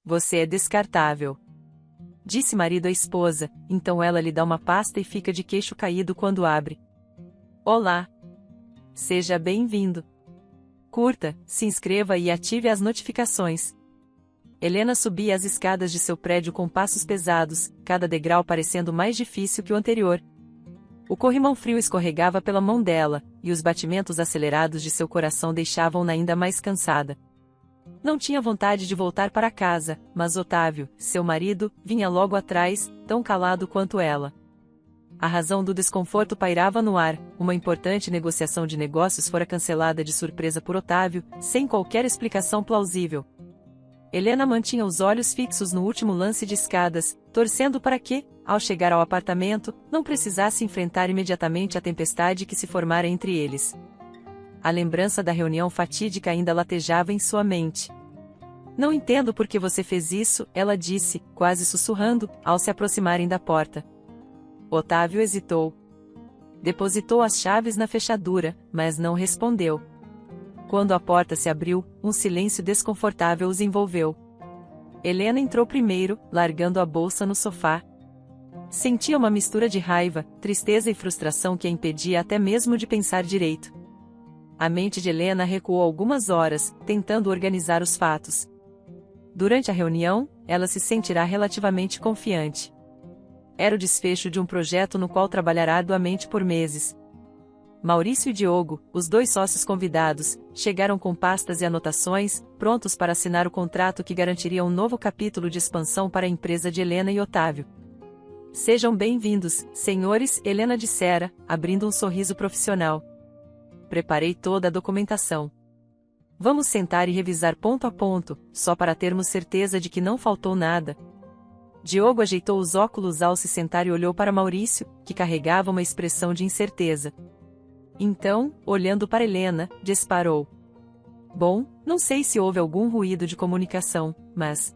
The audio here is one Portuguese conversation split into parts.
Você é descartável. Disse marido à esposa, então ela lhe dá uma pasta e fica de queixo caído quando abre. Olá! Seja bem-vindo! Curta, se inscreva e ative as notificações. Helena subia as escadas de seu prédio com passos pesados, cada degrau parecendo mais difícil que o anterior. O corrimão frio escorregava pela mão dela, e os batimentos acelerados de seu coração deixavam-na ainda mais cansada. Não tinha vontade de voltar para casa, mas Otávio, seu marido, vinha logo atrás, tão calado quanto ela. A razão do desconforto pairava no ar, uma importante negociação de negócios fora cancelada de surpresa por Otávio, sem qualquer explicação plausível. Helena mantinha os olhos fixos no último lance de escadas, torcendo para que, ao chegar ao apartamento, não precisasse enfrentar imediatamente a tempestade que se formara entre eles. A lembrança da reunião fatídica ainda latejava em sua mente. Não entendo por que você fez isso, ela disse, quase sussurrando, ao se aproximarem da porta. Otávio hesitou. Depositou as chaves na fechadura, mas não respondeu. Quando a porta se abriu, um silêncio desconfortável os envolveu. Helena entrou primeiro, largando a bolsa no sofá. Sentia uma mistura de raiva, tristeza e frustração que a impedia até mesmo de pensar direito. A mente de Helena recuou algumas horas, tentando organizar os fatos. Durante a reunião, ela se sentirá relativamente confiante. Era o desfecho de um projeto no qual trabalhará arduamente por meses. Maurício e Diogo, os dois sócios convidados, chegaram com pastas e anotações, prontos para assinar o contrato que garantiria um novo capítulo de expansão para a empresa de Helena e Otávio. Sejam bem-vindos, senhores, Helena dissera, abrindo um sorriso profissional. Preparei toda a documentação. Vamos sentar e revisar ponto a ponto, só para termos certeza de que não faltou nada. Diogo ajeitou os óculos ao se sentar e olhou para Maurício, que carregava uma expressão de incerteza. Então, olhando para Helena, disparou. Bom, não sei se houve algum ruído de comunicação, mas...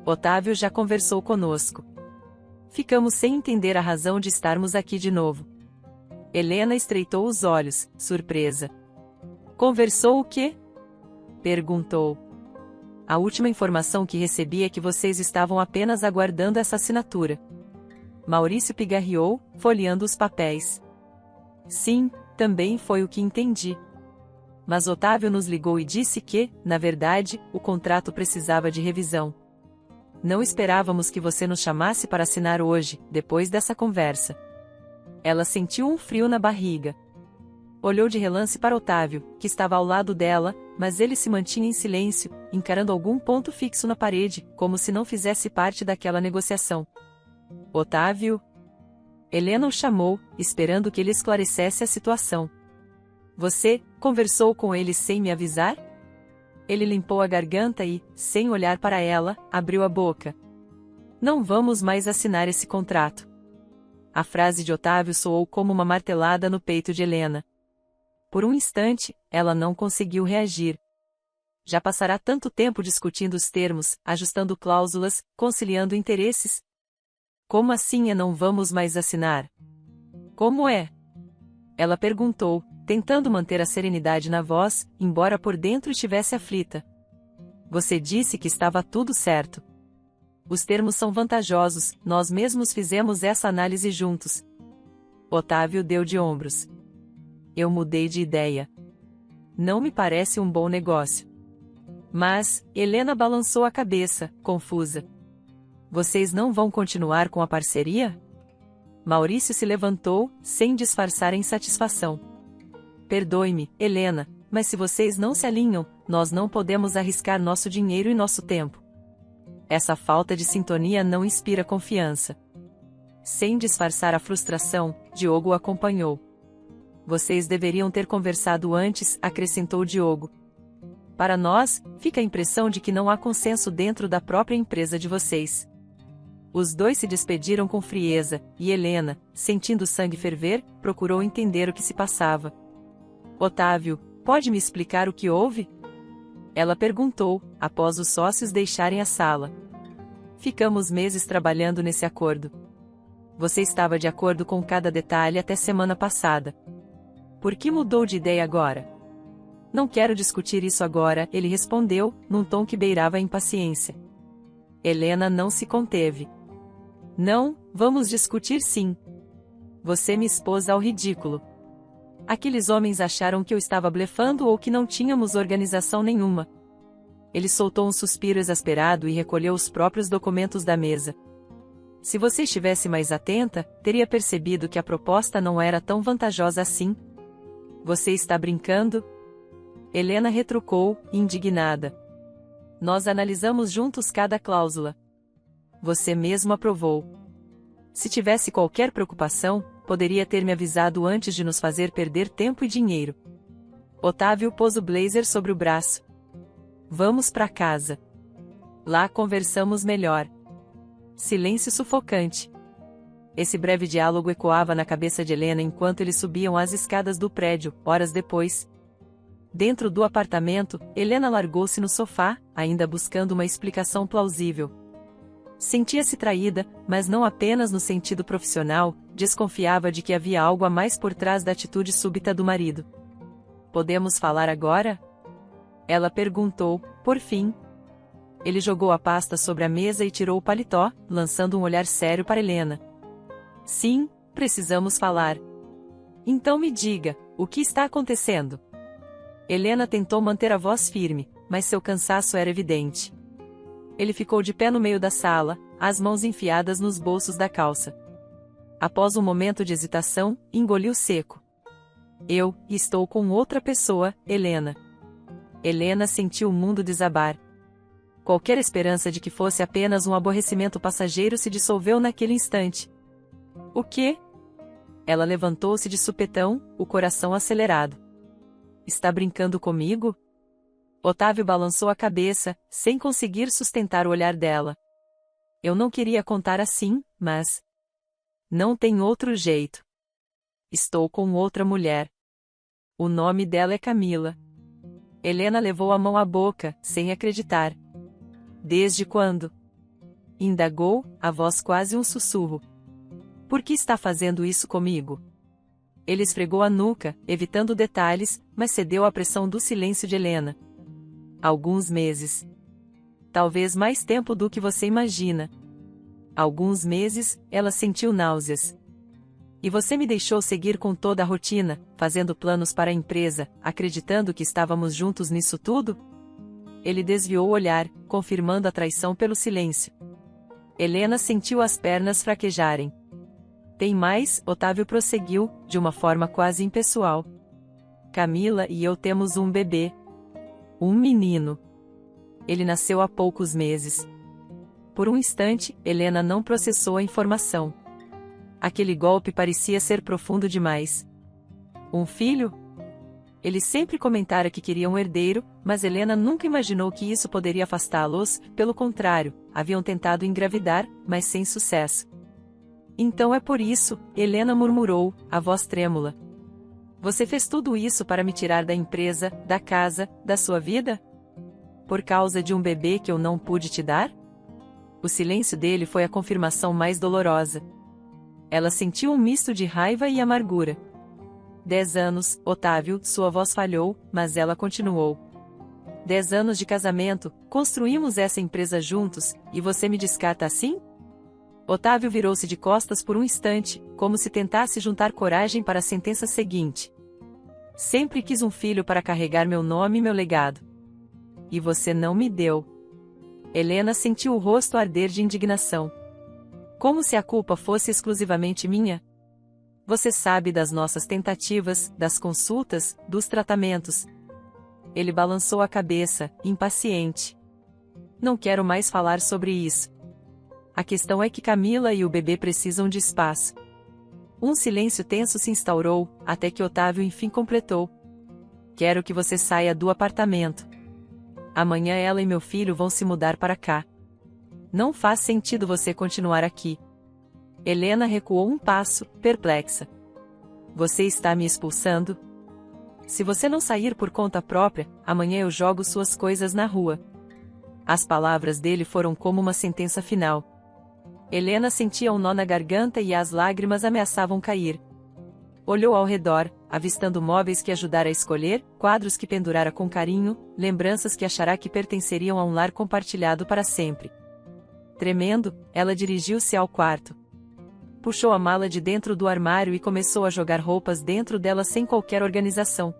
Otávio já conversou conosco. Ficamos sem entender a razão de estarmos aqui de novo. Helena estreitou os olhos, surpresa. Conversou o quê? Perguntou. A última informação que recebi é que vocês estavam apenas aguardando essa assinatura. Maurício pigarreou, folheando os papéis. Sim, também foi o que entendi. Mas Otávio nos ligou e disse que, na verdade, o contrato precisava de revisão. Não esperávamos que você nos chamasse para assinar hoje, depois dessa conversa. Ela sentiu um frio na barriga. Olhou de relance para Otávio, que estava ao lado dela, mas ele se mantinha em silêncio, encarando algum ponto fixo na parede, como se não fizesse parte daquela negociação. Otávio? Helena o chamou, esperando que ele esclarecesse a situação. Você conversou com ele sem me avisar? Ele limpou a garganta e, sem olhar para ela, abriu a boca. Não vamos mais assinar esse contrato. A frase de Otávio soou como uma martelada no peito de Helena. Por um instante, ela não conseguiu reagir. Já passará tanto tempo discutindo os termos, ajustando cláusulas, conciliando interesses? Como assim não vamos mais assinar? Como é? Ela perguntou, tentando manter a serenidade na voz, embora por dentro estivesse aflita. Você disse que estava tudo certo. Os termos são vantajosos, nós mesmos fizemos essa análise juntos. Otávio deu de ombros. Eu mudei de ideia. Não me parece um bom negócio. Mas, Helena balançou a cabeça, confusa. Vocês não vão continuar com a parceria? Maurício se levantou, sem disfarçar a insatisfação. Perdoe-me, Helena, mas se vocês não se alinham, nós não podemos arriscar nosso dinheiro e nosso tempo. Essa falta de sintonia não inspira confiança. Sem disfarçar a frustração, Diogo o acompanhou. Vocês deveriam ter conversado antes, acrescentou Diogo. Para nós, fica a impressão de que não há consenso dentro da própria empresa de vocês. Os dois se despediram com frieza, e Helena, sentindo o sangue ferver, procurou entender o que se passava. Otávio, pode me explicar o que houve? Ela perguntou, após os sócios deixarem a sala. Ficamos meses trabalhando nesse acordo. Você estava de acordo com cada detalhe até semana passada. Por que mudou de ideia agora? Não quero discutir isso agora, ele respondeu, num tom que beirava a impaciência. Helena não se conteve. Não, vamos discutir sim. Você me expôs ao ridículo. Aqueles homens acharam que eu estava blefando ou que não tínhamos organização nenhuma. Ele soltou um suspiro exasperado e recolheu os próprios documentos da mesa. Se você estivesse mais atenta, teria percebido que a proposta não era tão vantajosa assim. Você está brincando? Helena retrucou, indignada. Nós analisamos juntos cada cláusula. Você mesmo aprovou. Se tivesse qualquer preocupação, poderia ter me avisado antes de nos fazer perder tempo e dinheiro. Otávio pôs o blazer sobre o braço. Vamos para casa. Lá conversamos melhor. Silêncio sufocante. Esse breve diálogo ecoava na cabeça de Helena enquanto eles subiam as escadas do prédio, horas depois. Dentro do apartamento, Helena largou-se no sofá, ainda buscando uma explicação plausível. Sentia-se traída, mas não apenas no sentido profissional, desconfiava de que havia algo a mais por trás da atitude súbita do marido. Podemos falar agora? Ela perguntou, por fim. Ele jogou a pasta sobre a mesa e tirou o paletó, lançando um olhar sério para Helena. Sim, precisamos falar. Então me diga, o que está acontecendo? Helena tentou manter a voz firme, mas seu cansaço era evidente. Ele ficou de pé no meio da sala, as mãos enfiadas nos bolsos da calça. Após um momento de hesitação, engoliu seco. Eu estou com outra pessoa, Helena. Helena sentiu o mundo desabar. Qualquer esperança de que fosse apenas um aborrecimento passageiro se dissolveu naquele instante. O quê? Ela levantou-se de supetão, o coração acelerado. Está brincando comigo? Otávio balançou a cabeça, sem conseguir sustentar o olhar dela. Eu não queria contar assim, mas... Não tem outro jeito. Estou com outra mulher. O nome dela é Camila. Helena levou a mão à boca, sem acreditar. Desde quando? Indagou, a voz quase um sussurro. Por que está fazendo isso comigo? Ele esfregou a nuca, evitando detalhes, mas cedeu à pressão do silêncio de Helena. Alguns meses. Talvez mais tempo do que você imagina. Alguns meses, ela sentiu náuseas. E você me deixou seguir com toda a rotina, fazendo planos para a empresa, acreditando que estávamos juntos nisso tudo? Ele desviou o olhar, confirmando a traição pelo silêncio. Helena sentiu as pernas fraquejarem. Tem mais, Otávio prosseguiu, de uma forma quase impessoal. Camila e eu temos um bebê. Um menino. Ele nasceu há poucos meses. Por um instante, Helena não processou a informação. Aquele golpe parecia ser profundo demais. Um filho? Ele sempre comentara que queria um herdeiro, mas Helena nunca imaginou que isso poderia afastá-los, pelo contrário, haviam tentado engravidar, mas sem sucesso. Então é por isso, Helena murmurou, a voz trêmula. Você fez tudo isso para me tirar da empresa, da casa, da sua vida? Por causa de um bebê que eu não pude te dar? O silêncio dele foi a confirmação mais dolorosa. Ela sentiu um misto de raiva e amargura. 10 anos, Otávio, sua voz falhou, mas ela continuou. 10 anos de casamento, construímos essa empresa juntos, e você me descarta assim? Otávio virou-se de costas por um instante, como se tentasse juntar coragem para a sentença seguinte. Sempre quis um filho para carregar meu nome e meu legado. E você não me deu. Helena sentiu o rosto arder de indignação. Como se a culpa fosse exclusivamente minha? Você sabe das nossas tentativas, das consultas, dos tratamentos. Ele balançou a cabeça, impaciente. Não quero mais falar sobre isso. A questão é que Camila e o bebê precisam de espaço. Um silêncio tenso se instaurou, até que Otávio enfim completou. Quero que você saia do apartamento. Amanhã ela e meu filho vão se mudar para cá. Não faz sentido você continuar aqui. Helena recuou um passo, perplexa. Você está me expulsando? Se você não sair por conta própria, amanhã eu jogo suas coisas na rua. As palavras dele foram como uma sentença final. Helena sentia um nó na garganta e as lágrimas ameaçavam cair. Olhou ao redor, avistando móveis que ajudara a escolher, quadros que pendurara com carinho, lembranças que achará que pertenceriam a um lar compartilhado para sempre. Tremendo, ela dirigiu-se ao quarto. Puxou a mala de dentro do armário e começou a jogar roupas dentro dela sem qualquer organização.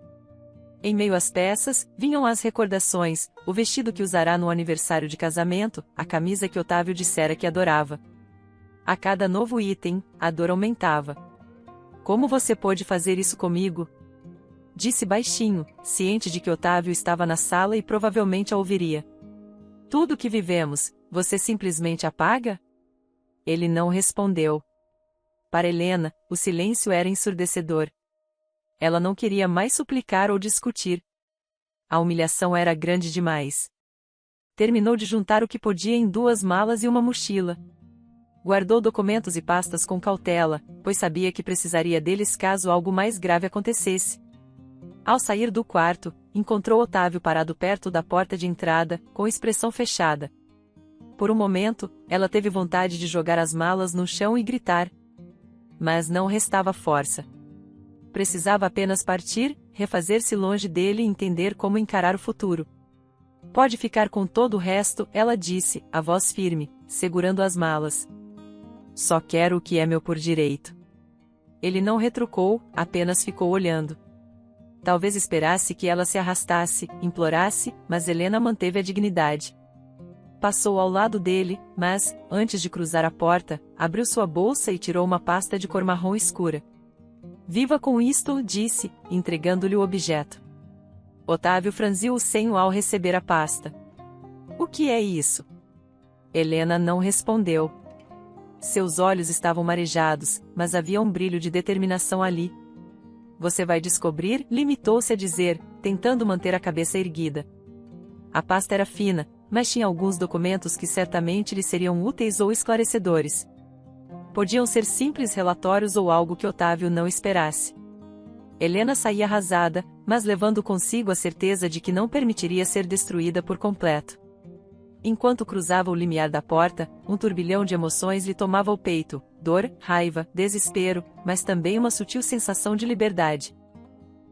Em meio às peças, vinham as recordações, o vestido que usará no aniversário de casamento, a camisa que Otávio dissera que adorava. A cada novo item, a dor aumentava. Como você pôde fazer isso comigo? Disse baixinho, ciente de que Otávio estava na sala e provavelmente a ouviria. Tudo o que vivemos, você simplesmente apaga? Ele não respondeu. Para Helena, o silêncio era ensurdecedor. Ela não queria mais suplicar ou discutir. A humilhação era grande demais. Terminou de juntar o que podia em 2 malas e uma mochila. Guardou documentos e pastas com cautela, pois sabia que precisaria deles caso algo mais grave acontecesse. Ao sair do quarto, encontrou Otávio parado perto da porta de entrada, com expressão fechada. Por um momento, ela teve vontade de jogar as malas no chão e gritar. Mas não restava força. Precisava apenas partir, refazer-se longe dele e entender como encarar o futuro. Pode ficar com todo o resto, ela disse, a voz firme, segurando as malas. Só quero o que é meu por direito. Ele não retrucou, apenas ficou olhando. Talvez esperasse que ela se arrastasse, implorasse, mas Helena manteve a dignidade. Passou ao lado dele, mas, antes de cruzar a porta, abriu sua bolsa e tirou uma pasta de cor marrom escura. Viva com isto, disse, entregando-lhe o objeto. Otávio franziu o senho ao receber a pasta. O que é isso? Helena não respondeu. Seus olhos estavam marejados, mas havia um brilho de determinação ali. Você vai descobrir, limitou-se a dizer, tentando manter a cabeça erguida. A pasta era fina, mas tinha alguns documentos que certamente lhe seriam úteis ou esclarecedores. Podiam ser simples relatórios ou algo que Otávio não esperasse. Helena saía arrasada, mas levando consigo a certeza de que não permitiria ser destruída por completo. Enquanto cruzava o limiar da porta, um turbilhão de emoções lhe tomava o peito, dor, raiva, desespero, mas também uma sutil sensação de liberdade.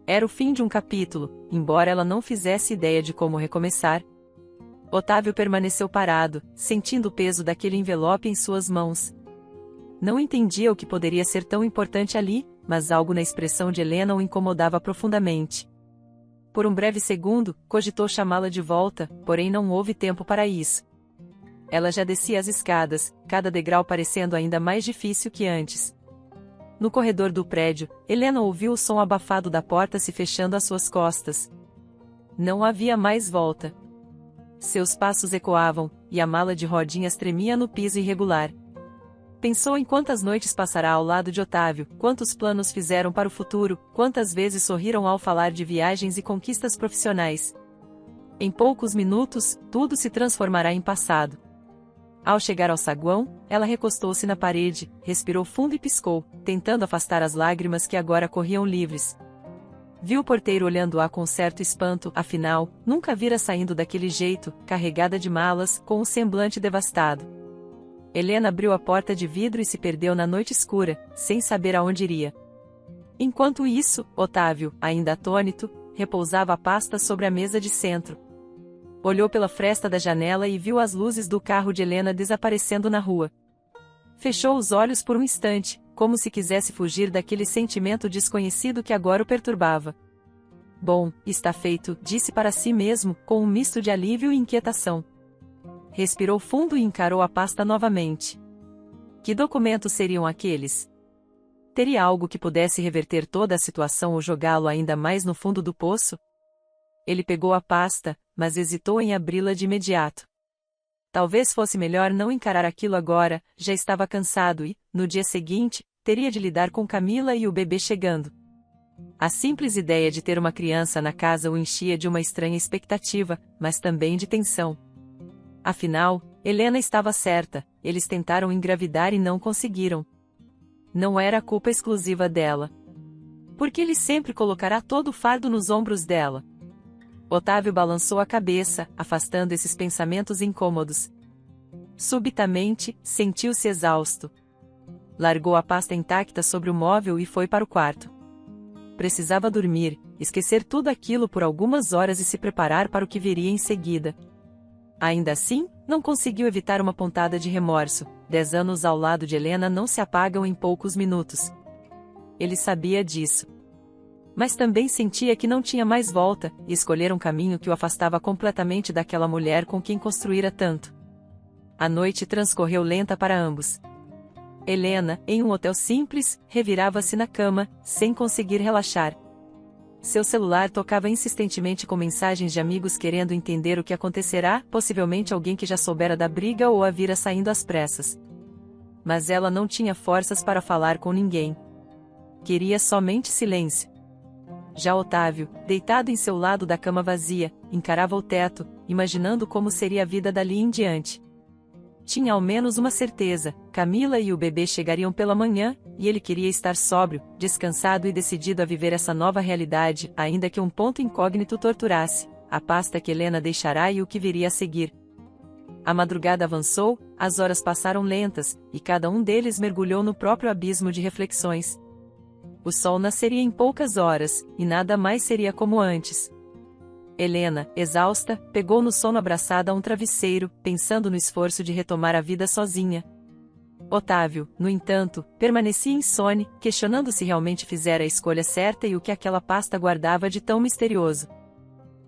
Era o fim de um capítulo, embora ela não fizesse ideia de como recomeçar. Otávio permaneceu parado, sentindo o peso daquele envelope em suas mãos. Não entendia o que poderia ser tão importante ali, mas algo na expressão de Helena o incomodava profundamente. Por um breve segundo, cogitou chamá-la de volta, porém não houve tempo para isso. Ela já descia as escadas, cada degrau parecendo ainda mais difícil que antes. No corredor do prédio, Helena ouviu o som abafado da porta se fechando às suas costas. Não havia mais volta. Seus passos ecoavam, e a mala de rodinhas tremia no piso irregular. Pensou em quantas noites passará ao lado de Otávio, quantos planos fizeram para o futuro, quantas vezes sorriram ao falar de viagens e conquistas profissionais. Em poucos minutos, tudo se transformará em passado. Ao chegar ao saguão, ela recostou-se na parede, respirou fundo e piscou, tentando afastar as lágrimas que agora corriam livres. Viu o porteiro olhando-a com certo espanto, afinal, nunca vira saindo daquele jeito, carregada de malas, com um semblante devastado. Helena abriu a porta de vidro e se perdeu na noite escura, sem saber aonde iria. Enquanto isso, Otávio, ainda atônito, repousava a pasta sobre a mesa de centro. Olhou pela fresta da janela e viu as luzes do carro de Helena desaparecendo na rua. Fechou os olhos por um instante, como se quisesse fugir daquele sentimento desconhecido que agora o perturbava. Bom, está feito, disse para si mesmo, com um misto de alívio e inquietação. Respirou fundo e encarou a pasta novamente. Que documentos seriam aqueles? Teria algo que pudesse reverter toda a situação ou jogá-lo ainda mais no fundo do poço? Ele pegou a pasta, mas hesitou em abri-la de imediato. Talvez fosse melhor não encarar aquilo agora, já estava cansado e, no dia seguinte, teria de lidar com Camila e o bebê chegando. A simples ideia de ter uma criança na casa o enchia de uma estranha expectativa, mas também de tensão. Afinal, Helena estava certa, eles tentaram engravidar e não conseguiram. Não era culpa exclusiva dela. Por que ele sempre colocará todo o fardo nos ombros dela? Otávio balançou a cabeça, afastando esses pensamentos incômodos. Subitamente, sentiu-se exausto. Largou a pasta intacta sobre o móvel e foi para o quarto. Precisava dormir, esquecer tudo aquilo por algumas horas e se preparar para o que viria em seguida. Ainda assim, não conseguiu evitar uma pontada de remorso. 10 anos ao lado de Helena não se apagam em poucos minutos. Ele sabia disso. Mas também sentia que não tinha mais volta, e escolher um caminho que o afastava completamente daquela mulher com quem construíra tanto. A noite transcorreu lenta para ambos. Helena, em um hotel simples, revirava-se na cama, sem conseguir relaxar. Seu celular tocava insistentemente com mensagens de amigos querendo entender o que acontecerá, possivelmente alguém que já soubera da briga ou a vira saindo às pressas. Mas ela não tinha forças para falar com ninguém. Queria somente silêncio. Já Otávio, deitado em seu lado da cama vazia, encarava o teto, imaginando como seria a vida dali em diante. Tinha ao menos uma certeza: Camila e o bebê chegariam pela manhã, e ele queria estar sóbrio, descansado e decidido a viver essa nova realidade, ainda que um ponto incógnito o torturasse: a pasta que Helena deixará e o que viria a seguir. A madrugada avançou, as horas passaram lentas, e cada um deles mergulhou no próprio abismo de reflexões. O sol nasceria em poucas horas, e nada mais seria como antes. Helena, exausta, pegou no sono abraçada a um travesseiro, pensando no esforço de retomar a vida sozinha. Otávio, no entanto, permanecia insone, questionando se realmente fizera a escolha certa e o que aquela pasta guardava de tão misterioso.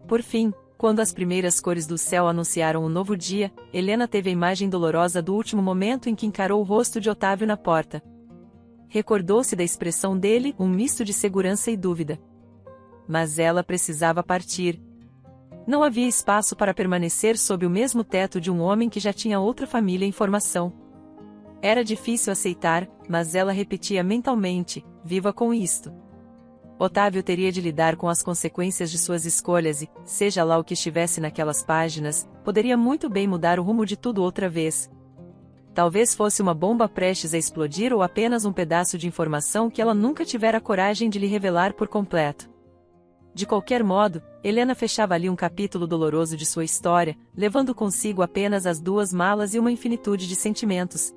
Por fim, quando as primeiras cores do céu anunciaram um novo dia, Helena teve a imagem dolorosa do último momento em que encarou o rosto de Otávio na porta. Recordou-se da expressão dele, um misto de segurança e dúvida. Mas ela precisava partir. Não havia espaço para permanecer sob o mesmo teto de um homem que já tinha outra família em formação. Era difícil aceitar, mas ela repetia mentalmente: viva com isto. Otávio teria de lidar com as consequências de suas escolhas e, seja lá o que estivesse naquelas páginas, poderia muito bem mudar o rumo de tudo outra vez. Talvez fosse uma bomba prestes a explodir ou apenas um pedaço de informação que ela nunca tivera coragem de lhe revelar por completo. De qualquer modo, Helena fechava ali um capítulo doloroso de sua história, levando consigo apenas as 2 malas e uma infinitude de sentimentos.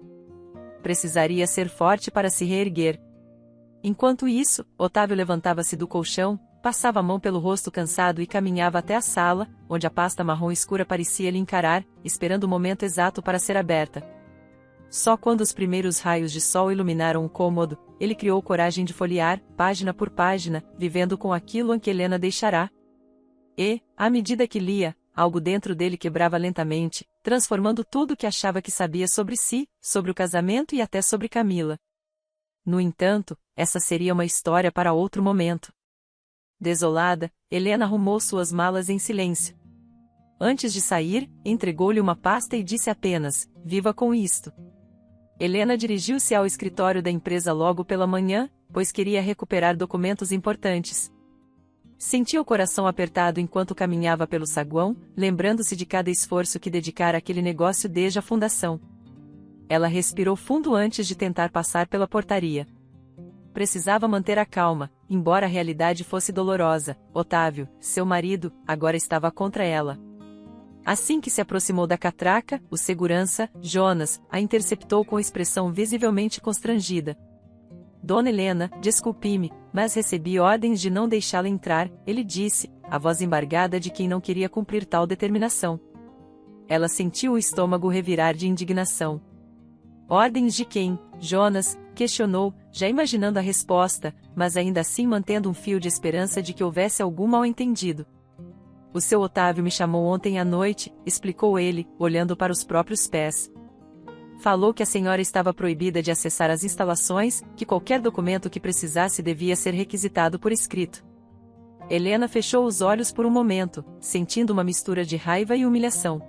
Precisaria ser forte para se reerguer. Enquanto isso, Otávio levantava-se do colchão, passava a mão pelo rosto cansado e caminhava até a sala, onde a pasta marrom escura parecia lhe encarar, esperando o momento exato para ser aberta. Só quando os primeiros raios de sol iluminaram o cômodo, ele criou coragem de folhear, página por página, vivendo com aquilo que Helena deixará. E, à medida que lia, algo dentro dele quebrava lentamente, transformando tudo o que achava que sabia sobre si, sobre o casamento e até sobre Camila. No entanto, essa seria uma história para outro momento. Desolada, Helena arrumou suas malas em silêncio. Antes de sair, entregou-lhe uma pasta e disse apenas: viva com isto. Helena dirigiu-se ao escritório da empresa logo pela manhã, pois queria recuperar documentos importantes. Sentia o coração apertado enquanto caminhava pelo saguão, lembrando-se de cada esforço que dedicara àquele negócio desde a fundação. Ela respirou fundo antes de tentar passar pela portaria. Precisava manter a calma, embora a realidade fosse dolorosa. Otávio, seu marido, agora estava contra ela. Assim que se aproximou da catraca, o segurança, Jonas, a interceptou com expressão visivelmente constrangida. Dona Helena, desculpe-me, mas recebi ordens de não deixá-la entrar, ele disse, a voz embargada de quem não queria cumprir tal determinação. Ela sentiu o estômago revirar de indignação. Ordens de quem? Jonas questionou, já imaginando a resposta, mas ainda assim mantendo um fio de esperança de que houvesse algum mal-entendido. O seu Otávio me chamou ontem à noite, explicou ele, olhando para os próprios pés. Falou que a senhora estava proibida de acessar as instalações, que qualquer documento que precisasse devia ser requisitado por escrito. Helena fechou os olhos por um momento, sentindo uma mistura de raiva e humilhação.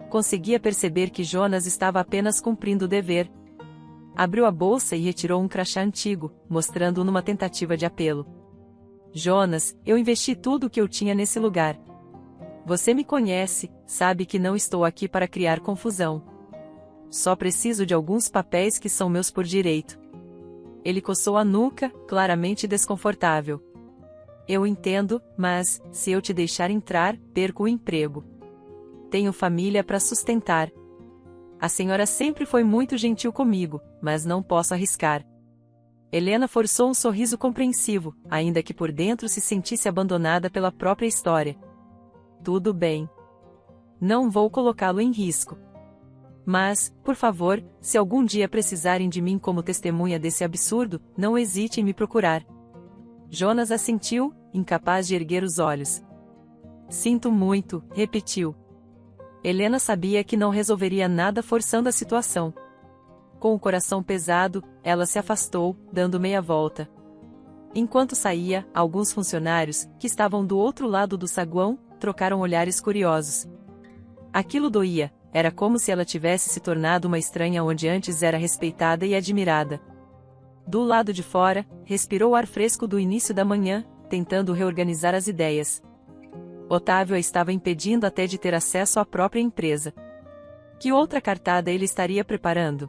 Conseguia perceber que Jonas estava apenas cumprindo o dever. Abriu a bolsa e retirou um crachá antigo, mostrando-o numa tentativa de apelo. Jonas, eu investi tudo o que eu tinha nesse lugar. Você me conhece, sabe que não estou aqui para criar confusão. Só preciso de alguns papéis que são meus por direito. Ele coçou a nuca, claramente desconfortável. Eu entendo, mas, se eu te deixar entrar, perco o emprego. Tenho família para sustentar. A senhora sempre foi muito gentil comigo, mas não posso arriscar. Helena forçou um sorriso compreensivo, ainda que por dentro se sentisse abandonada pela própria história. Tudo bem. Não vou colocá-lo em risco. Mas, por favor, se algum dia precisarem de mim como testemunha desse absurdo, não hesite em me procurar. Jonas assentiu, incapaz de erguer os olhos. Sinto muito, repetiu. Helena sabia que não resolveria nada forçando a situação. Com o coração pesado, ela se afastou, dando meia volta. Enquanto saía, alguns funcionários, que estavam do outro lado do saguão, trocaram olhares curiosos. Aquilo doía, era como se ela tivesse se tornado uma estranha onde antes era respeitada e admirada. Do lado de fora, respirou o ar fresco do início da manhã, tentando reorganizar as ideias. Otávio a estava impedindo até de ter acesso à própria empresa. Que outra cartada ele estaria preparando?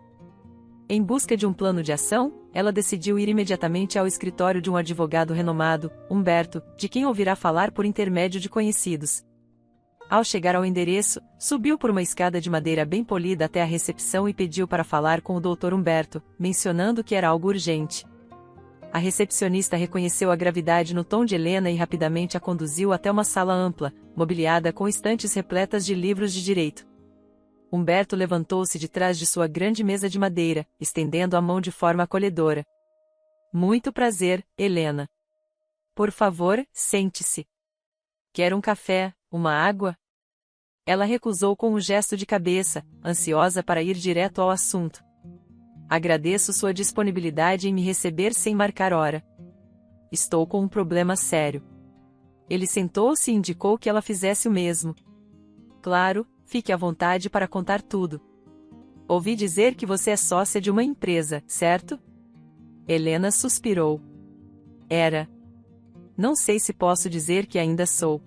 Em busca de um plano de ação, ela decidiu ir imediatamente ao escritório de um advogado renomado, Humberto, de quem ouvirá falar por intermédio de conhecidos. Ao chegar ao endereço, subiu por uma escada de madeira bem polida até a recepção e pediu para falar com o Dr. Humberto, mencionando que era algo urgente. A recepcionista reconheceu a gravidade no tom de Helena e rapidamente a conduziu até uma sala ampla, mobiliada com estantes repletas de livros de direito. Humberto levantou-se de trás de sua grande mesa de madeira, estendendo a mão de forma acolhedora. Muito prazer, Helena. Por favor, sente-se. Quer um café, uma água? Ela recusou com um gesto de cabeça, ansiosa para ir direto ao assunto. Agradeço sua disponibilidade em me receber sem marcar hora. Estou com um problema sério. Ele sentou-se e indicou que ela fizesse o mesmo. Claro, fique à vontade para contar tudo. Ouvi dizer que você é sócia de uma empresa, certo? Helena suspirou. Era. Não sei se posso dizer que ainda sou.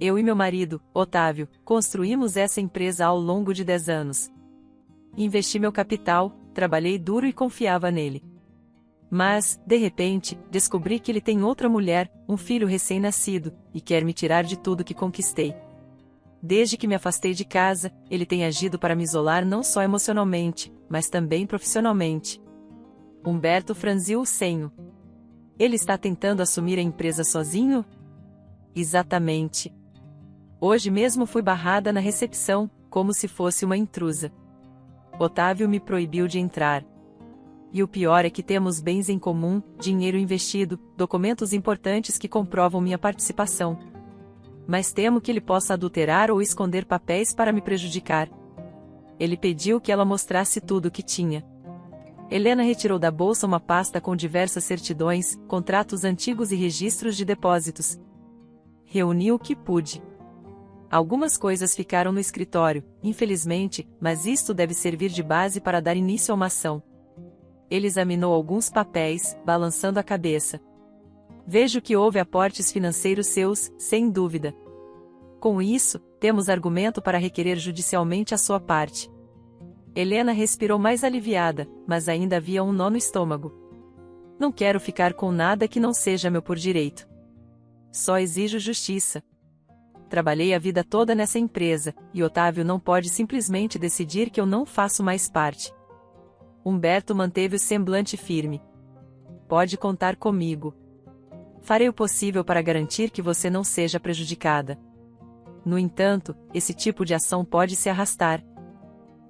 Eu e meu marido, Otávio, construímos essa empresa ao longo de 10 anos. Investi meu capital, trabalhei duro e confiava nele. Mas, de repente, descobri que ele tem outra mulher, um filho recém-nascido, e quer me tirar de tudo que conquistei. Desde que me afastei de casa, ele tem agido para me isolar não só emocionalmente, mas também profissionalmente. Humberto franziu o senho. Ele está tentando assumir a empresa sozinho? Exatamente. Hoje mesmo fui barrada na recepção, como se fosse uma intrusa. Otávio me proibiu de entrar. E o pior é que temos bens em comum, dinheiro investido, documentos importantes que comprovam minha participação. Mas temo que ele possa adulterar ou esconder papéis para me prejudicar. Ele pediu que ela mostrasse tudo o que tinha. Helena retirou da bolsa uma pasta com diversas certidões, contratos antigos e registros de depósitos. Reuni o que pude. Algumas coisas ficaram no escritório, infelizmente, mas isto deve servir de base para dar início a uma ação. Ele examinou alguns papéis, balançando a cabeça. Vejo que houve aportes financeiros seus, sem dúvida. Com isso, temos argumento para requerer judicialmente a sua parte. Helena respirou mais aliviada, mas ainda havia um nó no estômago. Não quero ficar com nada que não seja meu por direito. Só exijo justiça. Trabalhei a vida toda nessa empresa, e Otávio não pode simplesmente decidir que eu não faço mais parte. Humberto manteve o semblante firme. Pode contar comigo. Farei o possível para garantir que você não seja prejudicada. No entanto, esse tipo de ação pode se arrastar.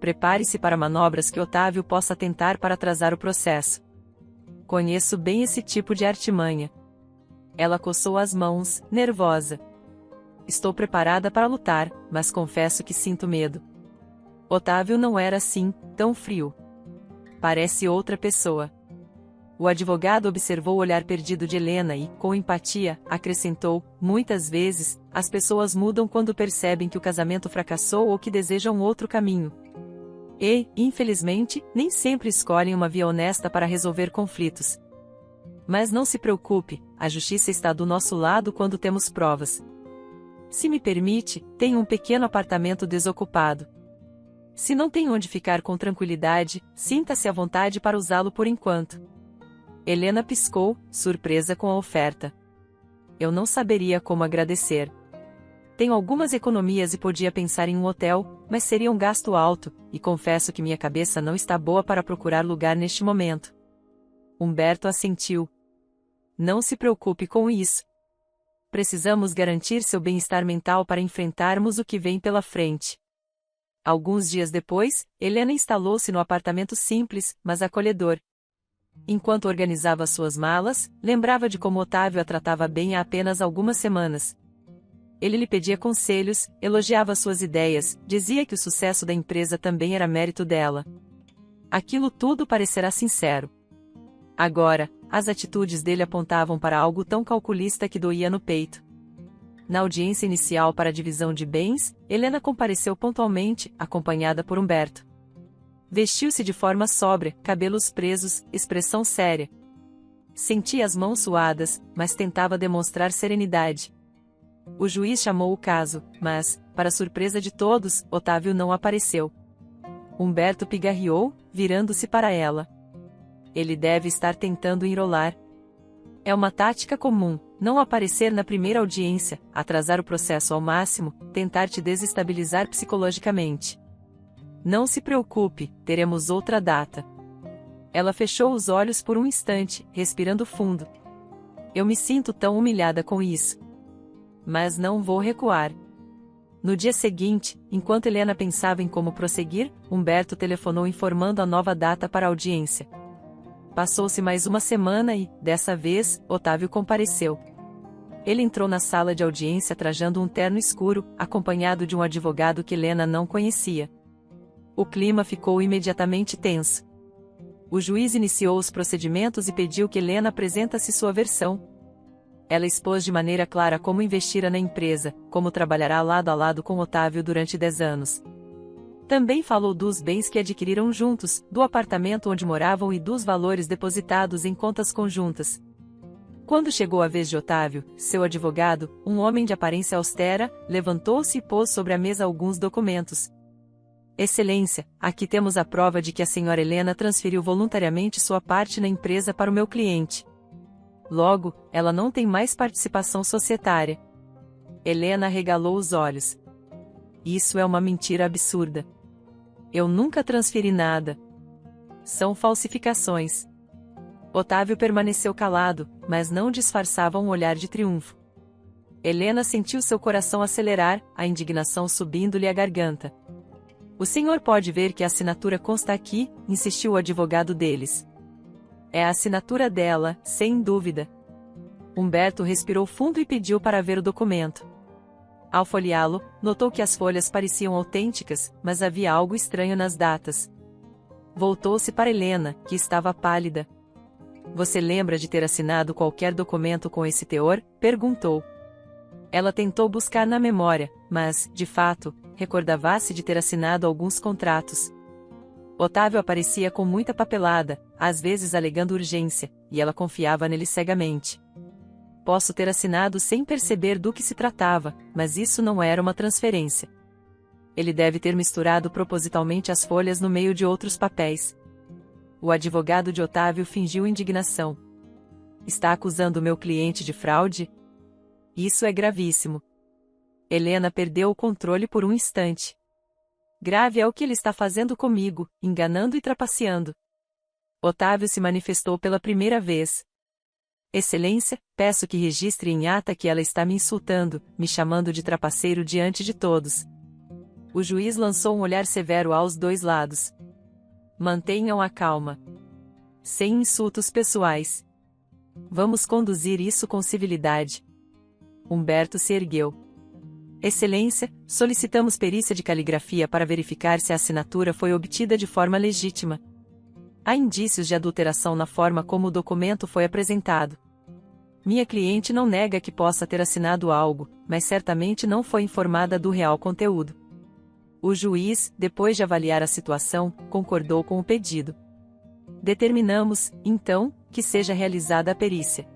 Prepare-se para manobras que Otávio possa tentar para atrasar o processo. Conheço bem esse tipo de artimanha. Ela coçou as mãos, nervosa. Estou preparada para lutar, mas confesso que sinto medo. Otávio não era assim, tão frio. Parece outra pessoa. O advogado observou o olhar perdido de Helena e, com empatia, acrescentou: muitas vezes, as pessoas mudam quando percebem que o casamento fracassou ou que desejam outro caminho. E, infelizmente, nem sempre escolhem uma via honesta para resolver conflitos. Mas não se preocupe, a justiça está do nosso lado quando temos provas. Se me permite, tenho um pequeno apartamento desocupado. Se não tem onde ficar com tranquilidade, sinta-se à vontade para usá-lo por enquanto. Helena piscou, surpresa com a oferta. Eu não saberia como agradecer. Tenho algumas economias e podia pensar em um hotel, mas seria um gasto alto, e confesso que minha cabeça não está boa para procurar lugar neste momento. Humberto assentiu. Não se preocupe com isso. Precisamos garantir seu bem-estar mental para enfrentarmos o que vem pela frente. Alguns dias depois, Helena instalou-se no apartamento simples, mas acolhedor. Enquanto organizava suas malas, lembrava de como Otávio a tratava bem há apenas algumas semanas. Ele lhe pedia conselhos, elogiava suas ideias, dizia que o sucesso da empresa também era mérito dela. Aquilo tudo parecerá sincero. Agora, as atitudes dele apontavam para algo tão calculista que doía no peito. Na audiência inicial para a divisão de bens, Helena compareceu pontualmente, acompanhada por Humberto. Vestiu-se de forma sóbria, cabelos presos, expressão séria. Sentia as mãos suadas, mas tentava demonstrar serenidade. O juiz chamou o caso, mas, para surpresa de todos, Otávio não apareceu. Humberto pigarreou, virando-se para ela. Ele deve estar tentando enrolar. É uma tática comum, não aparecer na primeira audiência, atrasar o processo ao máximo, tentar te desestabilizar psicologicamente. Não se preocupe, teremos outra data. Ela fechou os olhos por um instante, respirando fundo. Eu me sinto tão humilhada com isso. Mas não vou recuar. No dia seguinte, enquanto Helena pensava em como prosseguir, Humberto telefonou informando a nova data para a audiência. Passou-se mais uma semana e, dessa vez, Otávio compareceu. Ele entrou na sala de audiência trajando um terno escuro, acompanhado de um advogado que Helena não conhecia. O clima ficou imediatamente tenso. O juiz iniciou os procedimentos e pediu que Helena apresentasse sua versão. Ela expôs de maneira clara como investira na empresa, como trabalhará lado a lado com Otávio durante 10 anos. Também falou dos bens que adquiriram juntos, do apartamento onde moravam e dos valores depositados em contas conjuntas. Quando chegou a vez de Otávio, seu advogado, um homem de aparência austera, levantou-se e pôs sobre a mesa alguns documentos. Excelência, aqui temos a prova de que a senhora Helena transferiu voluntariamente sua parte na empresa para o meu cliente. Logo, ela não tem mais participação societária. Helena arregalou os olhos. Isso é uma mentira absurda. Eu nunca transferi nada. São falsificações. Otávio permaneceu calado, mas não disfarçava um olhar de triunfo. Helena sentiu seu coração acelerar, a indignação subindo-lhe a garganta. O senhor pode ver que a assinatura consta aqui, insistiu o advogado deles. É a assinatura dela, sem dúvida. Humberto respirou fundo e pediu para ver o documento. Ao folheá-lo, notou que as folhas pareciam autênticas, mas havia algo estranho nas datas. Voltou-se para Helena, que estava pálida. Você lembra de ter assinado qualquer documento com esse teor? Perguntou. Ela tentou buscar na memória, mas, de fato, recordava-se de ter assinado alguns contratos. Otávio aparecia com muita papelada, às vezes alegando urgência, e ela confiava nele cegamente. Posso ter assinado sem perceber do que se tratava, mas isso não era uma transferência. Ele deve ter misturado propositalmente as folhas no meio de outros papéis. O advogado de Otávio fingiu indignação. Está acusando o meu cliente de fraude? Isso é gravíssimo. Helena perdeu o controle por um instante. Grave é o que ele está fazendo comigo, enganando e trapaceando. Otávio se manifestou pela primeira vez. Excelência, peço que registre em ata que ela está me insultando, me chamando de trapaceiro diante de todos. O juiz lançou um olhar severo aos dois lados. Mantenham a calma. Sem insultos pessoais. Vamos conduzir isso com civilidade. Humberto se ergueu. Excelência, solicitamos perícia de caligrafia para verificar se a assinatura foi obtida de forma legítima. Há indícios de adulteração na forma como o documento foi apresentado. Minha cliente não nega que possa ter assinado algo, mas certamente não foi informada do real conteúdo. O juiz, depois de avaliar a situação, concordou com o pedido. Determinamos, então, que seja realizada a perícia.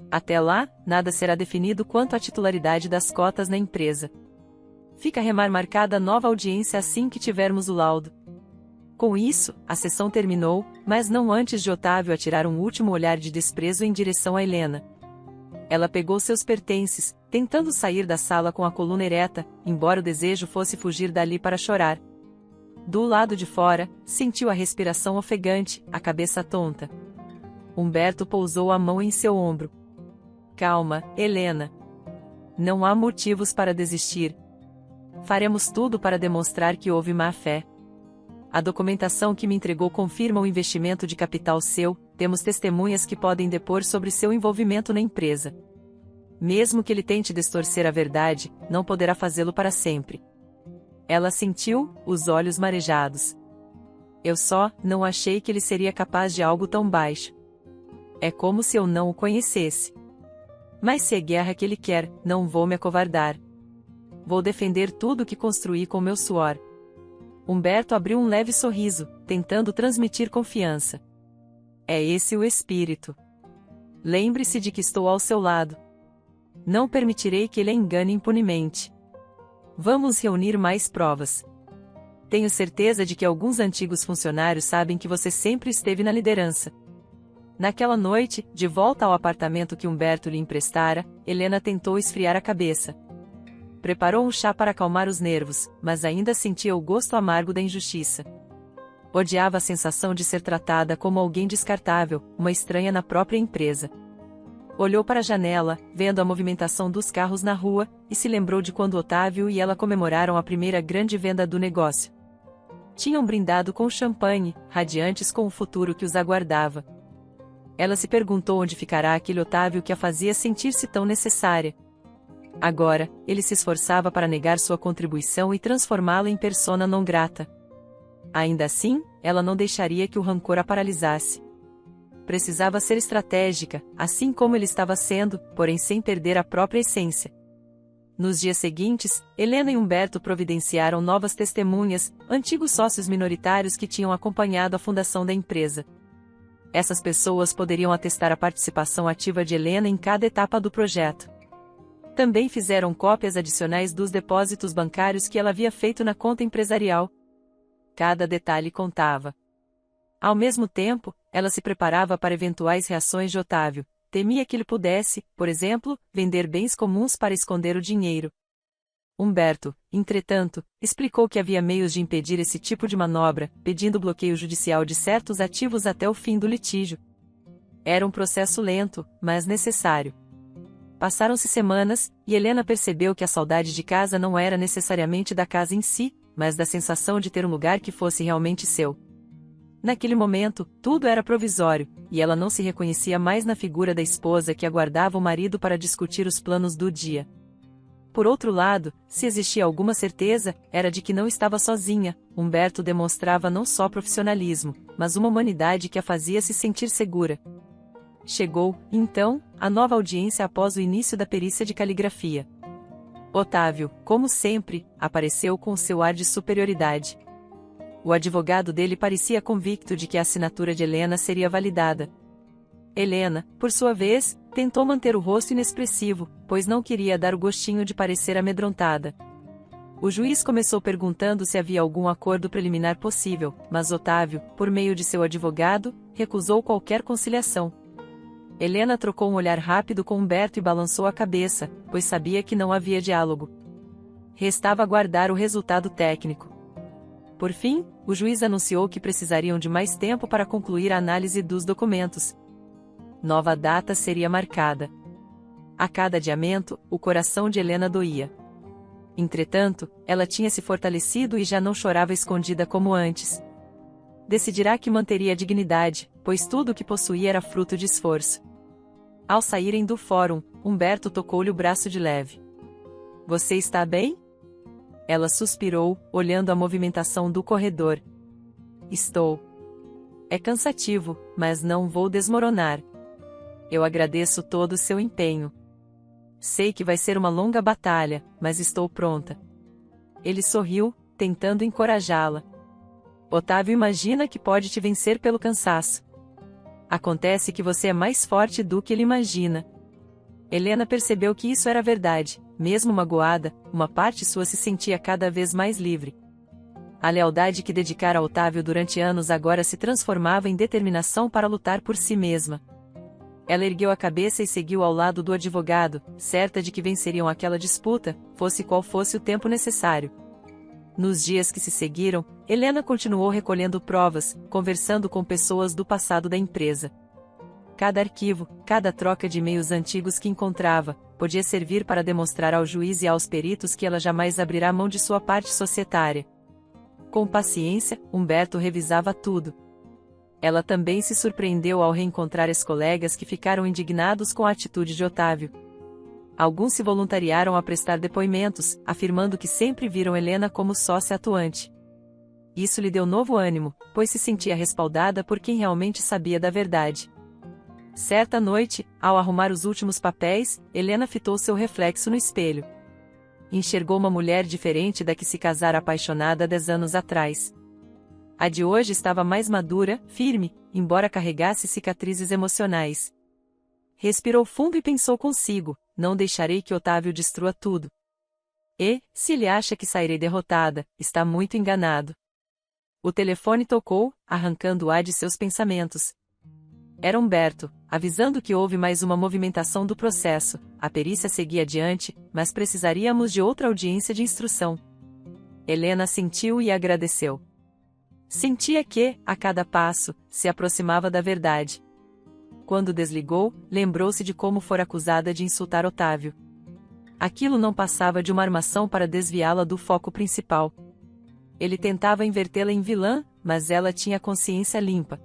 Até lá, nada será definido quanto à titularidade das cotas na empresa. Fica remarcada nova audiência assim que tivermos o laudo. Com isso, a sessão terminou, mas não antes de Otávio atirar um último olhar de desprezo em direção a Helena. Ela pegou seus pertences, tentando sair da sala com a coluna ereta, embora o desejo fosse fugir dali para chorar. Do lado de fora, sentiu a respiração ofegante, a cabeça tonta. Humberto pousou a mão em seu ombro. Calma, Helena. Não há motivos para desistir. Faremos tudo para demonstrar que houve má-fé. A documentação que me entregou confirma o investimento de capital seu, temos testemunhas que podem depor sobre seu envolvimento na empresa. Mesmo que ele tente distorcer a verdade, não poderá fazê-lo para sempre. Ela sentiu, os olhos marejados. Eu só não achei que ele seria capaz de algo tão baixo. É como se eu não o conhecesse. Mas se é guerra que ele quer, não vou me acovardar. Vou defender tudo que construí com meu suor. Humberto abriu um leve sorriso, tentando transmitir confiança. É esse o espírito. Lembre-se de que estou ao seu lado. Não permitirei que ele a engane impunemente. Vamos reunir mais provas. Tenho certeza de que alguns antigos funcionários sabem que você sempre esteve na liderança. Naquela noite, de volta ao apartamento que Humberto lhe emprestara, Helena tentou esfriar a cabeça. Preparou um chá para acalmar os nervos, mas ainda sentia o gosto amargo da injustiça. Odiava a sensação de ser tratada como alguém descartável, uma estranha na própria empresa. Olhou para a janela, vendo a movimentação dos carros na rua, e se lembrou de quando Otávio e ela comemoraram a primeira grande venda do negócio. Tinham brindado com champanhe, radiantes com o futuro que os aguardava. Ela se perguntou onde ficará aquele Otávio que a fazia sentir-se tão necessária. Agora, ele se esforçava para negar sua contribuição e transformá-la em persona non grata. Ainda assim, ela não deixaria que o rancor a paralisasse. Precisava ser estratégica, assim como ele estava sendo, porém sem perder a própria essência. Nos dias seguintes, Helena e Humberto providenciaram novas testemunhas, antigos sócios minoritários que tinham acompanhado a fundação da empresa. Essas pessoas poderiam atestar a participação ativa de Helena em cada etapa do projeto. Também fizeram cópias adicionais dos depósitos bancários que ela havia feito na conta empresarial. Cada detalhe contava. Ao mesmo tempo, ela se preparava para eventuais reações de Otávio. Temia que ele pudesse, por exemplo, vender bens comuns para esconder o dinheiro. Humberto, entretanto, explicou que havia meios de impedir esse tipo de manobra, pedindo bloqueio judicial de certos ativos até o fim do litígio. Era um processo lento, mas necessário. Passaram-se semanas, e Helena percebeu que a saudade de casa não era necessariamente da casa em si, mas da sensação de ter um lugar que fosse realmente seu. Naquele momento, tudo era provisório, e ela não se reconhecia mais na figura da esposa que aguardava o marido para discutir os planos do dia. Por outro lado, se existia alguma certeza, era de que não estava sozinha. Humberto demonstrava não só profissionalismo, mas uma humanidade que a fazia se sentir segura. Chegou, então, a nova audiência após o início da perícia de caligrafia. Otávio, como sempre, apareceu com seu ar de superioridade. O advogado dele parecia convicto de que a assinatura de Helena seria validada. Helena, por sua vez, tentou manter o rosto inexpressivo, pois não queria dar o gostinho de parecer amedrontada. O juiz começou perguntando se havia algum acordo preliminar possível, mas Otávio, por meio de seu advogado, recusou qualquer conciliação. Helena trocou um olhar rápido com Humberto e balançou a cabeça, pois sabia que não havia diálogo. Restava aguardar o resultado técnico. Por fim, o juiz anunciou que precisariam de mais tempo para concluir a análise dos documentos. Nova data seria marcada. A cada adiamento, o coração de Helena doía. Entretanto, ela tinha se fortalecido e já não chorava escondida como antes. Decidirá que manteria a dignidade, pois tudo o que possuía era fruto de esforço. Ao saírem do fórum, Humberto tocou-lhe o braço de leve. Você está bem? Ela suspirou, olhando a movimentação do corredor. Estou. É cansativo, mas não vou desmoronar. Eu agradeço todo o seu empenho. Sei que vai ser uma longa batalha, mas estou pronta. Ele sorriu, tentando encorajá-la. Otávio imagina que pode te vencer pelo cansaço. Acontece que você é mais forte do que ele imagina. Helena percebeu que isso era verdade, mesmo magoada, uma parte sua se sentia cada vez mais livre. A lealdade que dedicara a Otávio durante anos agora se transformava em determinação para lutar por si mesma. Ela ergueu a cabeça e seguiu ao lado do advogado, certa de que venceriam aquela disputa, fosse qual fosse o tempo necessário. Nos dias que se seguiram, Helena continuou recolhendo provas, conversando com pessoas do passado da empresa. Cada arquivo, cada troca de e-mails antigos que encontrava, podia servir para demonstrar ao juiz e aos peritos que ela jamais abrirá mão de sua parte societária. Com paciência, Humberto revisava tudo. Ela também se surpreendeu ao reencontrar ex-colegas que ficaram indignados com a atitude de Otávio. Alguns se voluntariaram a prestar depoimentos, afirmando que sempre viram Helena como sócia atuante. Isso lhe deu novo ânimo, pois se sentia respaldada por quem realmente sabia da verdade. Certa noite, ao arrumar os últimos papéis, Helena fitou seu reflexo no espelho. Enxergou uma mulher diferente da que se casara apaixonada 10 anos atrás. A de hoje estava mais madura, firme, embora carregasse cicatrizes emocionais. Respirou fundo e pensou consigo: não deixarei que Otávio destrua tudo. E, se ele acha que sairei derrotada, está muito enganado. O telefone tocou, arrancando-a de seus pensamentos. Era Humberto, avisando que houve mais uma movimentação do processo. A perícia seguia adiante, mas precisaríamos de outra audiência de instrução. Helena sentiu e agradeceu. Sentia que, a cada passo, se aproximava da verdade. Quando desligou, lembrou-se de como fora acusada de insultar Otávio. Aquilo não passava de uma armação para desviá-la do foco principal. Ele tentava invertê-la em vilã, mas ela tinha a consciência limpa.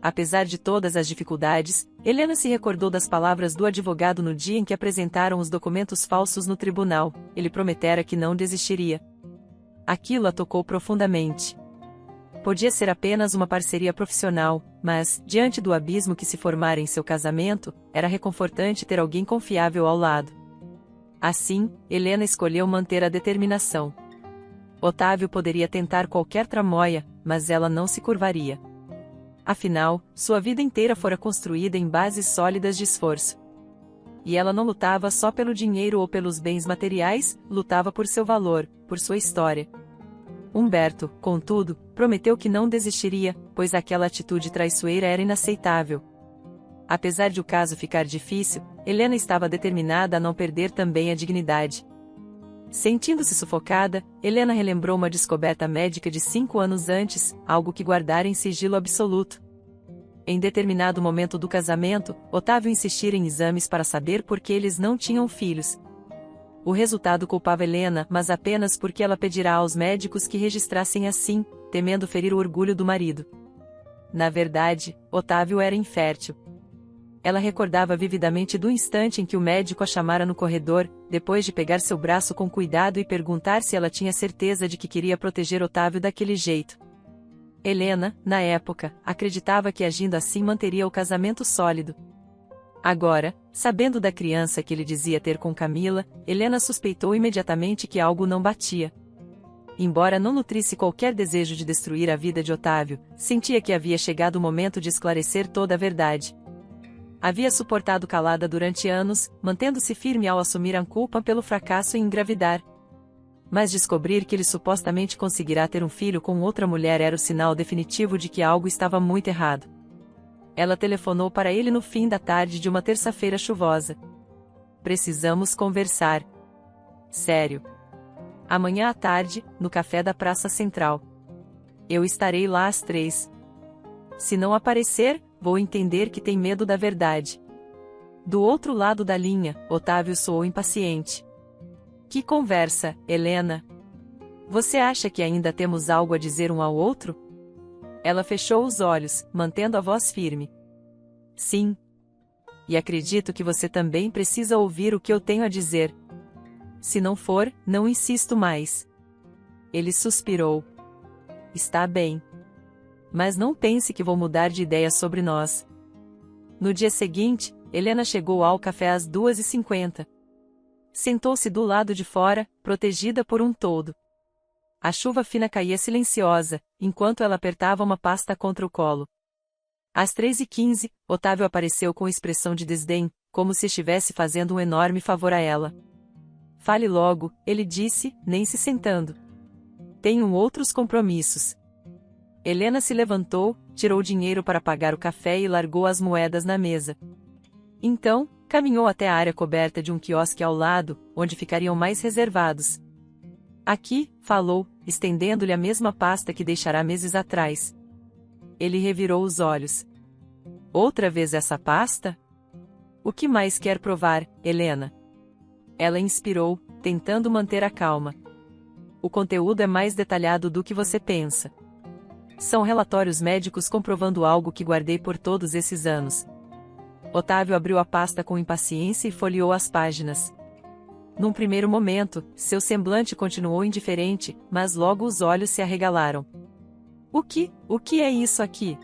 Apesar de todas as dificuldades, Helena se recordou das palavras do advogado no dia em que apresentaram os documentos falsos no tribunal. Ele prometera que não desistiria. Aquilo a tocou profundamente. Podia ser apenas uma parceria profissional, mas, diante do abismo que se formara em seu casamento, era reconfortante ter alguém confiável ao lado. Assim, Helena escolheu manter a determinação. Otávio poderia tentar qualquer tramóia, mas ela não se curvaria. Afinal, sua vida inteira fora construída em bases sólidas de esforço. E ela não lutava só pelo dinheiro ou pelos bens materiais, lutava por seu valor, por sua história. Humberto, contudo, prometeu que não desistiria, pois aquela atitude traiçoeira era inaceitável. Apesar de o caso ficar difícil, Helena estava determinada a não perder também a dignidade. Sentindo-se sufocada, Helena relembrou uma descoberta médica de 5 anos antes, algo que guardara em sigilo absoluto. Em determinado momento do casamento, Otávio insistira em exames para saber por que eles não tinham filhos. O resultado culpava Helena, mas apenas porque ela pedirá aos médicos que registrassem assim, temendo ferir o orgulho do marido. Na verdade, Otávio era infértil. Ela recordava vividamente do instante em que o médico a chamara no corredor, depois de pegar seu braço com cuidado e perguntar se ela tinha certeza de que queria proteger Otávio daquele jeito. Helena, na época, acreditava que agindo assim manteria o casamento sólido. Agora, sabendo da criança que ele dizia ter com Camila, Helena suspeitou imediatamente que algo não batia. Embora não nutrisse qualquer desejo de destruir a vida de Otávio, sentia que havia chegado o momento de esclarecer toda a verdade. Havia suportado calada durante anos, mantendo-se firme ao assumir a culpa pelo fracasso em engravidar. Mas descobrir que ele supostamente conseguirá ter um filho com outra mulher era o sinal definitivo de que algo estava muito errado. Ela telefonou para ele no fim da tarde de uma terça-feira chuvosa. Precisamos conversar. Sério. Amanhã à tarde, no café da Praça Central. Eu estarei lá às 3. Se não aparecer, vou entender que tem medo da verdade. Do outro lado da linha, Otávio soou impaciente. Que conversa, Helena? Você acha que ainda temos algo a dizer um ao outro? Ela fechou os olhos, mantendo a voz firme. Sim. E acredito que você também precisa ouvir o que eu tenho a dizer. Se não for, não insisto mais. Ele suspirou. Está bem. Mas não pense que vou mudar de ideia sobre nós. No dia seguinte, Helena chegou ao café às 2h50. Sentou-se do lado de fora, protegida por um toldo. A chuva fina caía silenciosa, enquanto ela apertava uma pasta contra o colo. Às 3h15, Otávio apareceu com expressão de desdém, como se estivesse fazendo um enorme favor a ela. Fale logo, ele disse, nem se sentando. Tenho outros compromissos. Helena se levantou, tirou dinheiro para pagar o café e largou as moedas na mesa. Então, caminhou até a área coberta de um quiosque ao lado, onde ficariam mais reservados. Aqui, falou, estendendo-lhe a mesma pasta que deixara meses atrás. Ele revirou os olhos. Outra vez essa pasta? O que mais quer provar, Helena? Ela inspirou, tentando manter a calma. O conteúdo é mais detalhado do que você pensa. São relatórios médicos comprovando algo que guardei por todos esses anos. Otávio abriu a pasta com impaciência e folheou as páginas. Num primeiro momento, seu semblante continuou indiferente, mas logo os olhos se arregalaram. O que é isso aqui?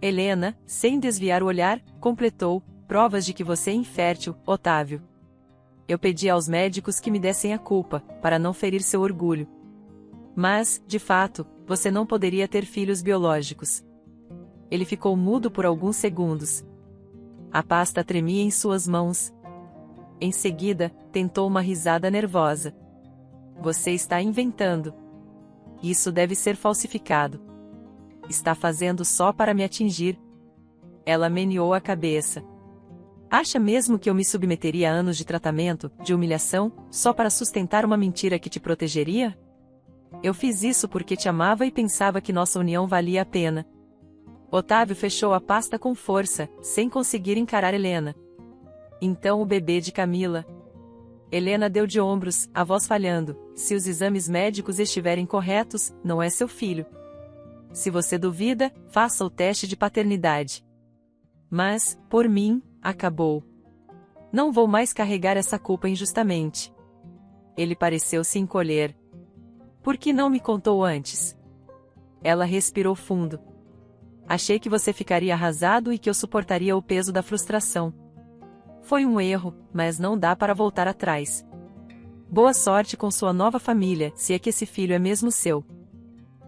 Helena, sem desviar o olhar, completou, provas de que você é infértil, Otávio. Eu pedi aos médicos que me dessem a culpa, para não ferir seu orgulho. Mas, de fato, você não poderia ter filhos biológicos. Ele ficou mudo por alguns segundos. A pasta tremia em suas mãos. Em seguida, tentou uma risada nervosa. Você está inventando. Isso deve ser falsificado. Está fazendo só para me atingir. Ela meneou a cabeça. Acha mesmo que eu me submeteria a anos de tratamento, de humilhação, só para sustentar uma mentira que te protegeria? Eu fiz isso porque te amava e pensava que nossa união valia a pena. Otávio fechou a pasta com força, sem conseguir encarar Helena. Então o bebê de Camila. Helena deu de ombros, a voz falhando. Se os exames médicos estiverem corretos, não é seu filho. Se você duvida, faça o teste de paternidade. Mas, por mim, acabou. Não vou mais carregar essa culpa injustamente. Ele pareceu se encolher. Por que não me contou antes? Ela respirou fundo. Achei que você ficaria arrasado e que eu suportaria o peso da frustração. Foi um erro, mas não dá para voltar atrás. Boa sorte com sua nova família, se é que esse filho é mesmo seu.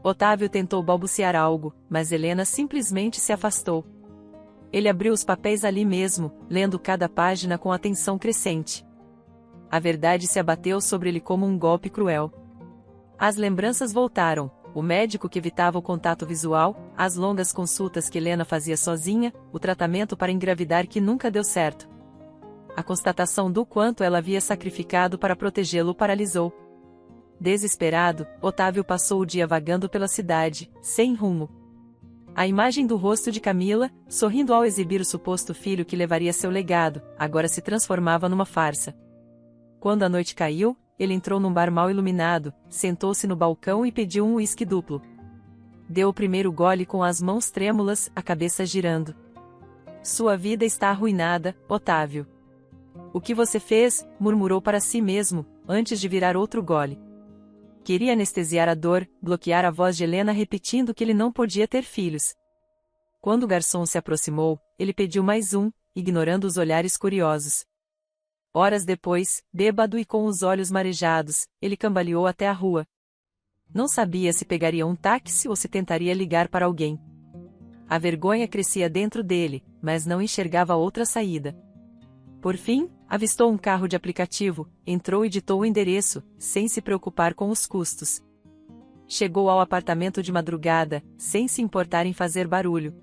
Otávio tentou balbuciar algo, mas Helena simplesmente se afastou. Ele abriu os papéis ali mesmo, lendo cada página com atenção crescente. A verdade se abateu sobre ele como um golpe cruel. As lembranças voltaram, o médico que evitava o contato visual, as longas consultas que Helena fazia sozinha, o tratamento para engravidar que nunca deu certo. A constatação do quanto ela havia sacrificado para protegê-lo o paralisou. Desesperado, Otávio passou o dia vagando pela cidade, sem rumo. A imagem do rosto de Camila, sorrindo ao exibir o suposto filho que levaria seu legado, agora se transformava numa farsa. Quando a noite caiu, ele entrou num bar mal iluminado, sentou-se no balcão e pediu um uísque duplo. Deu o primeiro gole com as mãos trêmulas, a cabeça girando. Sua vida está arruinada, Otávio. O que você fez? Murmurou para si mesmo, antes de virar outro gole. Queria anestesiar a dor, bloquear a voz de Helena repetindo que ele não podia ter filhos. Quando o garçom se aproximou, ele pediu mais um, ignorando os olhares curiosos. Horas depois, bêbado e com os olhos marejados, ele cambaleou até a rua. Não sabia se pegaria um táxi ou se tentaria ligar para alguém. A vergonha crescia dentro dele, mas não enxergava outra saída. Por fim, avistou um carro de aplicativo, entrou e ditou o endereço, sem se preocupar com os custos. Chegou ao apartamento de madrugada, sem se importar em fazer barulho.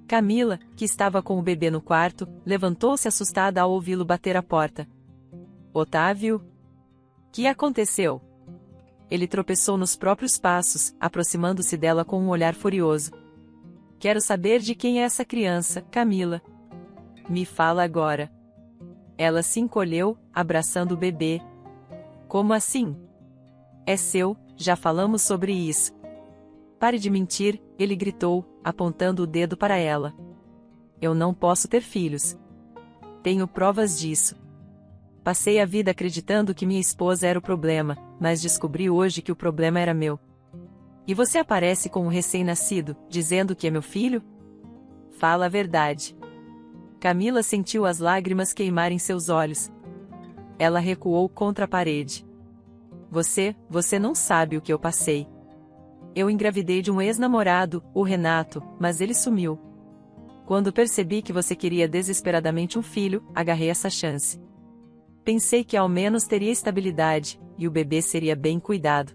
Camila, que estava com o bebê no quarto, levantou-se assustada ao ouvi-lo bater a porta. Otávio? Que aconteceu? Ele tropeçou nos próprios passos, aproximando-se dela com um olhar furioso. Quero saber de quem é essa criança, Camila. Me fala agora. Ela se encolheu, abraçando o bebê. Como assim? É seu, já falamos sobre isso. Pare de mentir, ele gritou, apontando o dedo para ela. Eu não posso ter filhos. Tenho provas disso. Passei a vida acreditando que minha esposa era o problema, mas descobri hoje que o problema era meu. E você aparece com um recém-nascido, dizendo que é meu filho? Fala a verdade. Camila sentiu as lágrimas queimarem seus olhos. Ela recuou contra a parede. Você não sabe o que eu passei. Eu engravidei de um ex-namorado, o Renato, mas ele sumiu. Quando percebi que você queria desesperadamente um filho, agarrei essa chance. Pensei que ao menos teria estabilidade, e o bebê seria bem cuidado.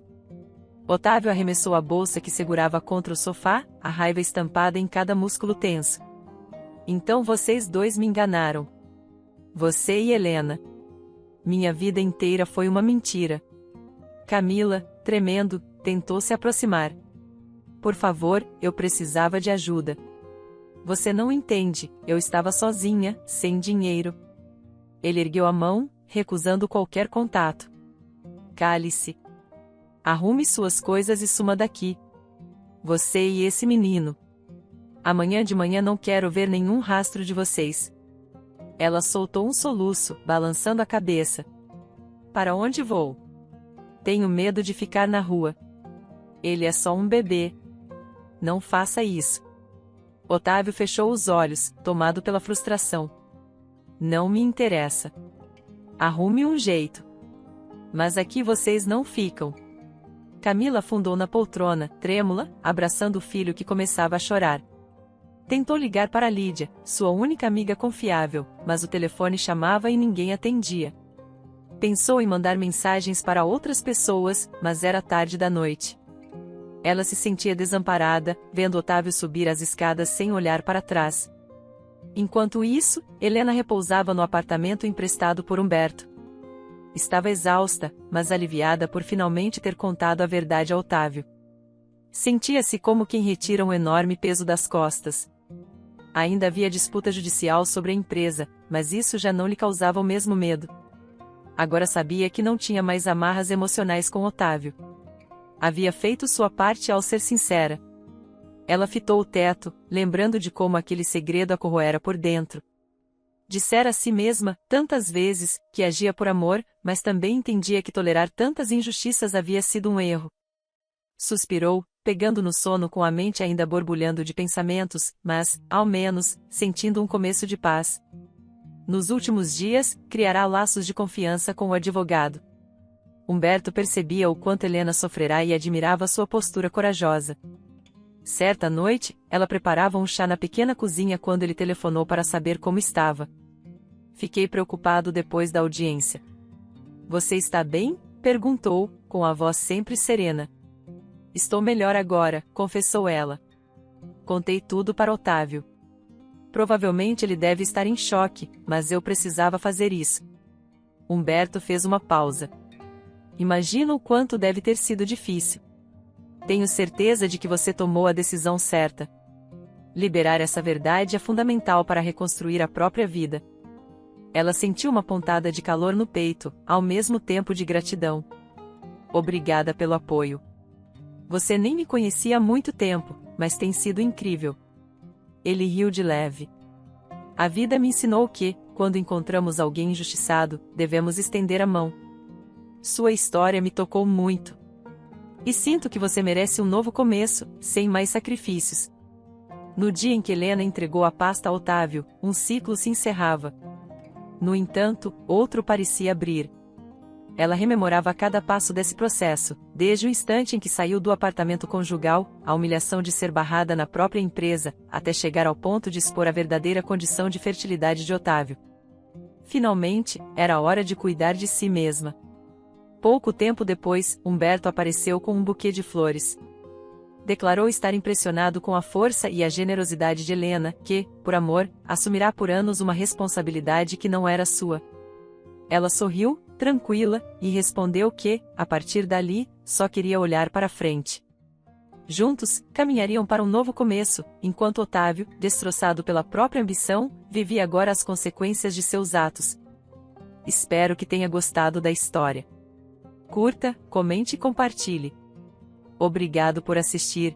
Otávio arremessou a bolsa que segurava contra o sofá, a raiva estampada em cada músculo tenso. Então vocês dois me enganaram. Você e Helena. Minha vida inteira foi uma mentira. Camila, tremendo, tentou se aproximar. Por favor, eu precisava de ajuda. Você não entende, eu estava sozinha, sem dinheiro. Ele ergueu a mão, recusando qualquer contato. Cale-se. Arrume suas coisas e suma daqui. Você e esse menino. Amanhã de manhã não quero ver nenhum rastro de vocês. Ela soltou um soluço, balançando a cabeça. Para onde vou? Tenho medo de ficar na rua. Ele é só um bebê. Não faça isso. Otávio fechou os olhos, tomado pela frustração. Não me interessa. Arrume um jeito. Mas aqui vocês não ficam. Camila afundou na poltrona, trêmula, abraçando o filho que começava a chorar. Tentou ligar para Lídia, sua única amiga confiável, mas o telefone chamava e ninguém atendia. Pensou em mandar mensagens para outras pessoas, mas era tarde da noite. Ela se sentia desamparada, vendo Otávio subir as escadas sem olhar para trás. Enquanto isso, Helena repousava no apartamento emprestado por Humberto. Estava exausta, mas aliviada por finalmente ter contado a verdade a Otávio. Sentia-se como quem retira um enorme peso das costas. Ainda havia disputa judicial sobre a empresa, mas isso já não lhe causava o mesmo medo. Agora sabia que não tinha mais amarras emocionais com Otávio. Havia feito sua parte ao ser sincera. Ela fitou o teto, lembrando de como aquele segredo a corroera por dentro. Dissera a si mesma, tantas vezes, que agia por amor, mas também entendia que tolerar tantas injustiças havia sido um erro. Suspirou, pegando no sono com a mente ainda borbulhando de pensamentos, mas, ao menos, sentindo um começo de paz. Nos últimos dias, criará laços de confiança com o advogado. Humberto percebia o quanto Helena sofrerá e admirava sua postura corajosa. Certa noite, ela preparava um chá na pequena cozinha quando ele telefonou para saber como estava. Fiquei preocupado depois da audiência. Você está bem? Perguntou, com a voz sempre serena. Estou melhor agora, confessou ela. Contei tudo para Otávio. Provavelmente ele deve estar em choque, mas eu precisava fazer isso. Humberto fez uma pausa. Imagino o quanto deve ter sido difícil. Tenho certeza de que você tomou a decisão certa. Liberar essa verdade é fundamental para reconstruir a própria vida. Ela sentiu uma pontada de calor no peito, ao mesmo tempo de gratidão. Obrigada pelo apoio. Você nem me conhecia há muito tempo, mas tem sido incrível. Ele riu de leve. A vida me ensinou que, quando encontramos alguém injustiçado, devemos estender a mão. Sua história me tocou muito. E sinto que você merece um novo começo, sem mais sacrifícios. No dia em que Helena entregou a pasta a Otávio, um ciclo se encerrava. No entanto, outro parecia abrir. Ela rememorava cada passo desse processo, desde o instante em que saiu do apartamento conjugal, a humilhação de ser barrada na própria empresa, até chegar ao ponto de expor a verdadeira condição de fertilidade de Otávio. Finalmente, era hora de cuidar de si mesma. Pouco tempo depois, Humberto apareceu com um buquê de flores. Declarou estar impressionado com a força e a generosidade de Helena, que, por amor, assumirá por anos uma responsabilidade que não era sua. Ela sorriu, tranquila, e respondeu que, a partir dali, só queria olhar para frente. Juntos, caminhariam para um novo começo, enquanto Otávio, destroçado pela própria ambição, vivia agora as consequências de seus atos. Espero que tenha gostado da história. Curta, comente e compartilhe. Obrigado por assistir.